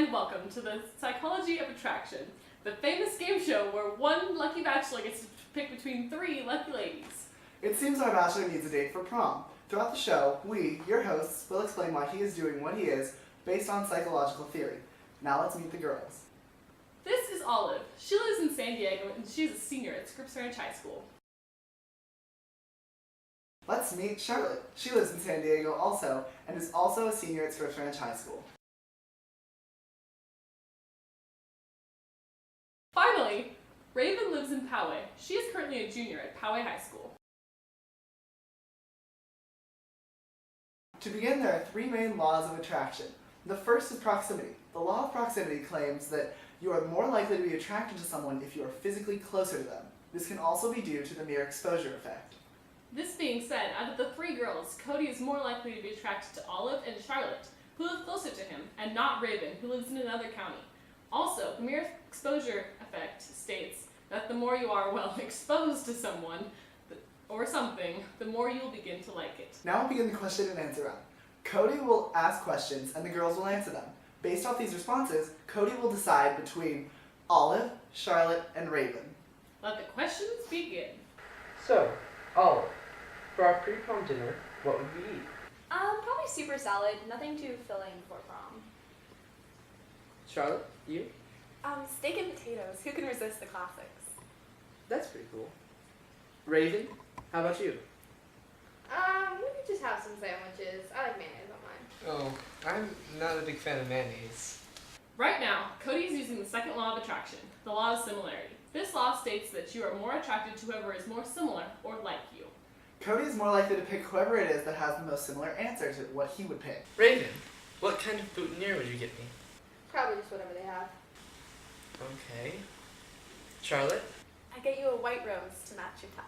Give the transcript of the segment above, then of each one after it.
and welcome to the Psychology of Attraction, the famous game show where one lucky bachelor gets to pick between three lucky ladies. It seems our bachelor needs a date for prom. Throughout the show, we, your hosts, will explain why he is doing what he is based on psychological theory. Now let's meet the girls. This is Olive. She lives in San Diego and she's a senior at Scripps Ranch High School. Let's meet Charlotte. She lives in San Diego also, and is also a senior at Scripps Ranch High School. Finally, Raven lives in Poway. She is currently a junior at Poway High School. To begin, there are three main laws of attraction. The first is proximity. The law of proximity claims that you are more likely to be attracted to someone if you are physically closer to them. This can also be due to the mere exposure effect. This being said, out of the three girls, Cody is more likely to be attracted to Olive and Charlotte, who live closer to him, and not Raven, who lives in another county. Also, the mere exposure effect states that the more you are, well, exposed to someone or something, the more you will begin to like it. Now we'll begin the question and answer round. Cody will ask questions and the girls will answer them. Based off these responses, Cody will decide between Olive, Charlotte, and Raven. Let the questions begin. So, Olive, for our pre-prom dinner, what would we eat? Probably super salad, nothing too filling for prom. Charlotte, you? Steak and potatoes, who can resist the classics? That's pretty cool. Raven, how about you? We could just have some sandwiches. I like mayonnaise on mine. Oh, I'm not a big fan of mayonnaise. Right now, Cody is using the second law of attraction, the law of similarity. This law states that you are more attracted to whoever is more similar or like you. Cody is more likely to pick whoever it is that has the most similar answer to what he would pick. Raven, what kind of boutonniere would you get me? Probably just whatever they have. Okay. Charlotte? I get you a white rose to match your tux.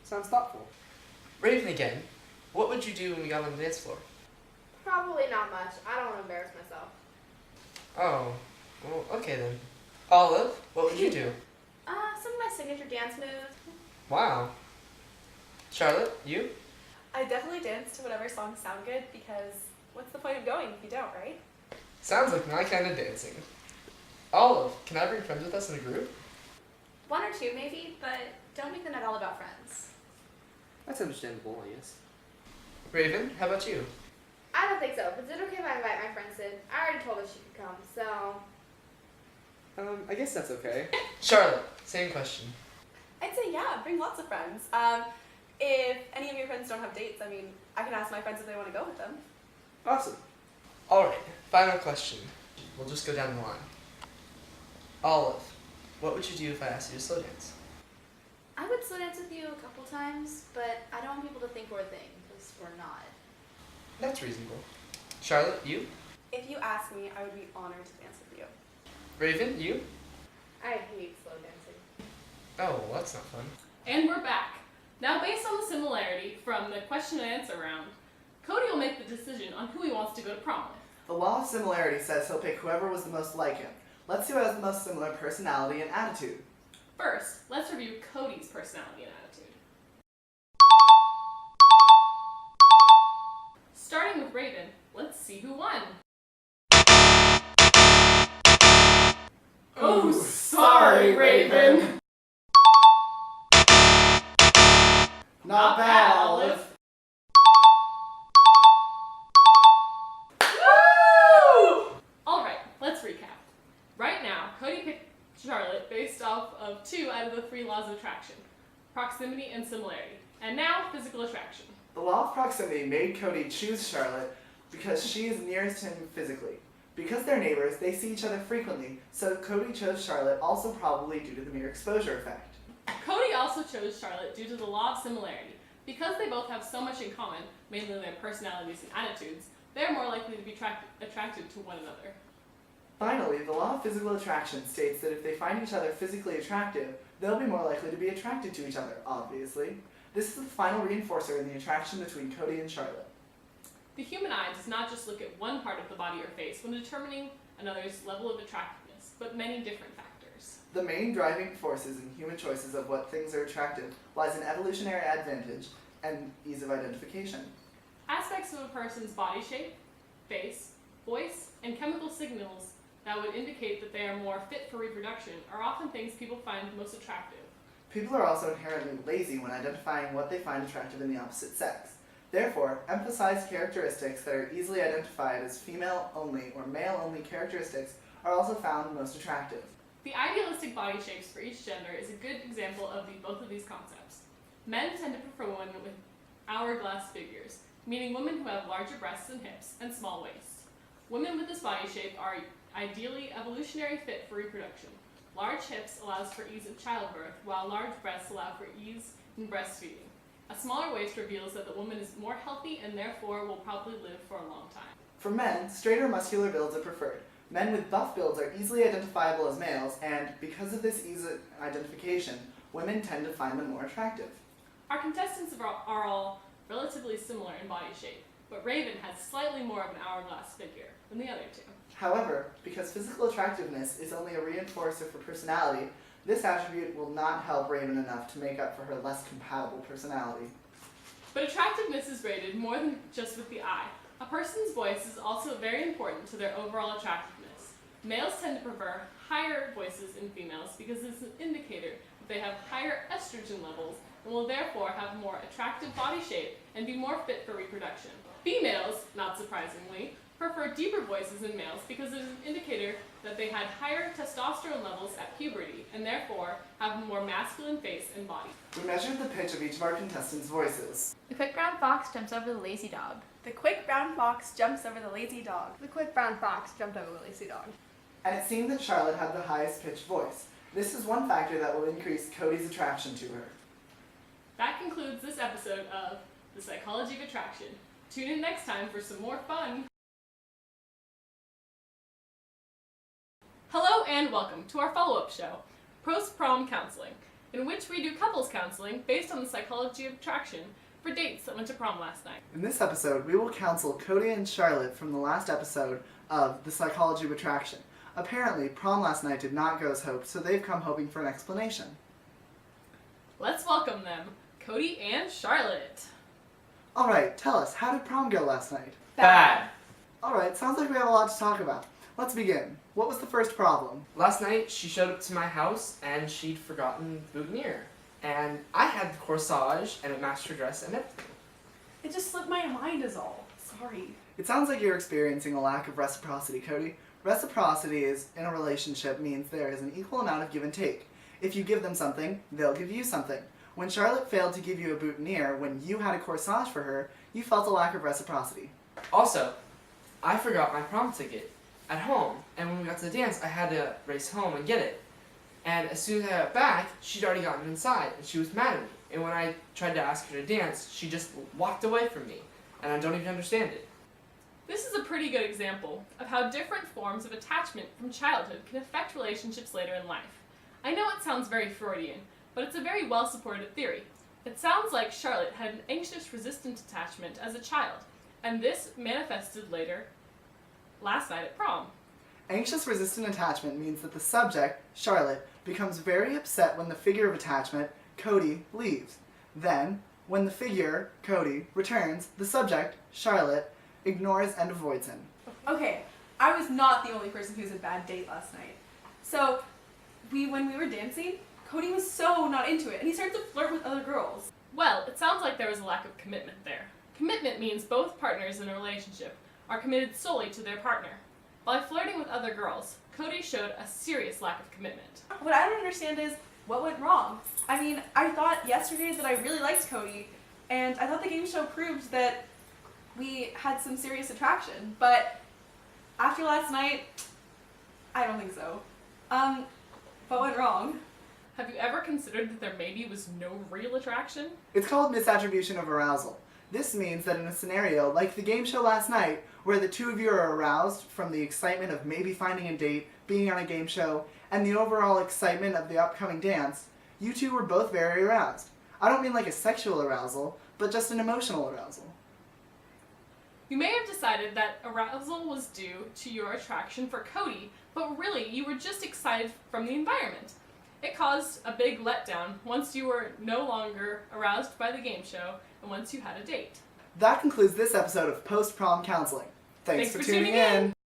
Sounds thoughtful. Raven again, what would you do when we got on the dance floor? Probably not much. I don't want to embarrass myself. Oh, well, okay then. Olive, what would you do? Some of my signature dance moves. Wow. Charlotte, you? I definitely dance to whatever songs sound good because what's the point of going if you don't, right? Sounds like my kind of dancing. Olive, can I bring friends with us in a group? One or two maybe, but don't make the night all about friends. That's understandable, I guess. Raven, how about you? I don't think so. But is it okay if I invite my friend Sid? I already told her she could come, so... I guess that's okay. Charlotte, same question. I'd say yeah, bring lots of friends. If any of your friends don't have dates, I can ask my friends if they want to go with them. Awesome. Alright, final question. We'll just go down the line. Olive, what would you do if I asked you to slow dance? I would slow dance with you a couple times, but I don't want people to think we're a thing, because we're not. That's reasonable. Charlotte, you? If you ask me, I would be honored to dance with you. Raven, you? I hate slow dancing. Oh, well, that's not fun. And we're back. Now, based on the similarity from the question and answer round, Cody will make the decision on who he wants to go to prom with. The law of similarity says he'll pick whoever was the most like him. Let's see who has the most similar personality and attitude. First, let's review Cody's personality and attitude. Starting with Raven, let's see who won. Oh, sorry, Raven. Not bad, Olive. Woo! Alright, let's recap. Right now, Cody picked Charlotte based off of 2 out of the 3 laws of attraction, proximity and similarity, and now physical attraction. The law of proximity made Cody choose Charlotte because she is nearest him physically. Because they're neighbors, they see each other frequently, so Cody chose Charlotte also probably due to the mere exposure effect. Cody also chose Charlotte due to the law of similarity. Because they both have so much in common, mainly their personalities and attitudes, they are more likely to be attracted to one another. Finally, the law of physical attraction states that if they find each other physically attractive, they'll be more likely to be attracted to each other, obviously. This is the final reinforcer in the attraction between Cody and Charlotte. The human eye does not just look at one part of the body or face when determining another's level of attractiveness, but many different factors. The main driving forces in human choices of what things are attractive lies in evolutionary advantage and ease of identification. Aspects of a person's body shape, face, voice, and chemical signals that would indicate that they are more fit for reproduction are often things people find most attractive. People are also inherently lazy when identifying what they find attractive in the opposite sex. Therefore, emphasize characteristics that are easily identified as female-only or male-only characteristics are also found most attractive. The idealistic body shapes for each gender is a good example of both of these concepts. Men tend to prefer women with hourglass figures, meaning women who have larger breasts and hips and small waists. Women with this body shape are ideally evolutionary fit for reproduction. Large hips allows for ease of childbirth, while large breasts allow for ease in breastfeeding. A smaller waist reveals that the woman is more healthy and therefore will probably live for a long time. For men, straighter muscular builds are preferred. Men with buff builds are easily identifiable as males, and because of this ease of identification, women tend to find them more attractive. Our contestants are all relatively similar in body shape, but Raven has slightly more of an hourglass figure than the other two. However, because physical attractiveness is only a reinforcer for personality, this attribute will not help Raven enough to make up for her less compatible personality. But attractiveness is rated more than just with the eye. A person's voice is also very important to their overall attractiveness. Males tend to prefer higher voices in females because it's an indicator that they have higher estrogen levels and will therefore have more attractive body shape and be more fit for reproduction. Females, not surprisingly, prefer deeper voices in males because it is an indicator that they had higher testosterone levels at puberty and therefore have a more masculine face and body. We measured the pitch of each of our contestants' voices. The quick brown fox jumps over the lazy dog. The quick brown fox jumps over the lazy dog. The quick brown fox jumped over the lazy dog. And it seemed that Charlotte had the highest pitched voice. This is one factor that will increase Cody's attraction to her. That concludes this episode of The Psychology of Attraction. Tune in next time for some more fun. Hello and welcome to our follow-up show, Post-Prom Counseling, in which we do couples counseling based on the psychology of attraction for dates that went to prom last night. In this episode, we will counsel Cody and Charlotte from the last episode of The Psychology of Attraction. Apparently, prom last night did not go as hoped, so they've come hoping for an explanation. Let's welcome them, Cody and Charlotte. Alright, tell us, how did prom go last night? Bad. Alright, sounds like we have a lot to talk about. Let's begin. What was the first problem? Last night, she showed up to my house and she'd forgotten the boutonniere. And I had the corsage and it matched her dress and everything. It just slipped my mind is all. Sorry. It sounds like you're experiencing a lack of reciprocity, Cody. Reciprocity in a relationship means there is an equal amount of give and take. If you give them something, they'll give you something. When Charlotte failed to give you a boutonniere when you had a corsage for her, you felt a lack of reciprocity. Also, I forgot my prom ticket at home, and when we got to the dance, I had to race home and get it. And as soon as I got back, she'd already gotten inside, and she was mad at me. And when I tried to ask her to dance, she just walked away from me, and I don't even understand it. This is a pretty good example of how different forms of attachment from childhood can affect relationships later in life. I know it sounds very Freudian, but it's a very well-supported theory. It sounds like Charlotte had an anxious, resistant attachment as a child, and this manifested later last night at prom. Anxious resistant attachment means that the subject, Charlotte, becomes very upset when the figure of attachment, Cody, leaves. Then, when the figure, Cody, returns, the subject, Charlotte, ignores and avoids him. Okay, I was not the only person who was a bad date last night. So, when we were dancing, Cody was so not into it, and he started to flirt with other girls. Well, it sounds like there was a lack of commitment there. Commitment means both partners in a relationship are committed solely to their partner. By flirting with other girls, Cody showed a serious lack of commitment. What I don't understand is, what went wrong? I mean, I thought yesterday that I really liked Cody, and I thought the game show proved that we had some serious attraction, but after last night, I don't think so. What went wrong? Have you ever considered that there maybe was no real attraction? It's called misattribution of arousal. This means that in a scenario like the game show last night, where the two of you are aroused from the excitement of maybe finding a date, being on a game show, and the overall excitement of the upcoming dance, you two were both very aroused. I don't mean like a sexual arousal, but just an emotional arousal. You may have decided that arousal was due to your attraction for Cody, but really you were just excited from the environment. It caused a big letdown once you were no longer aroused by the game show and once you had a date. That concludes this episode of Post-Prom Counseling. Thanks for tuning in!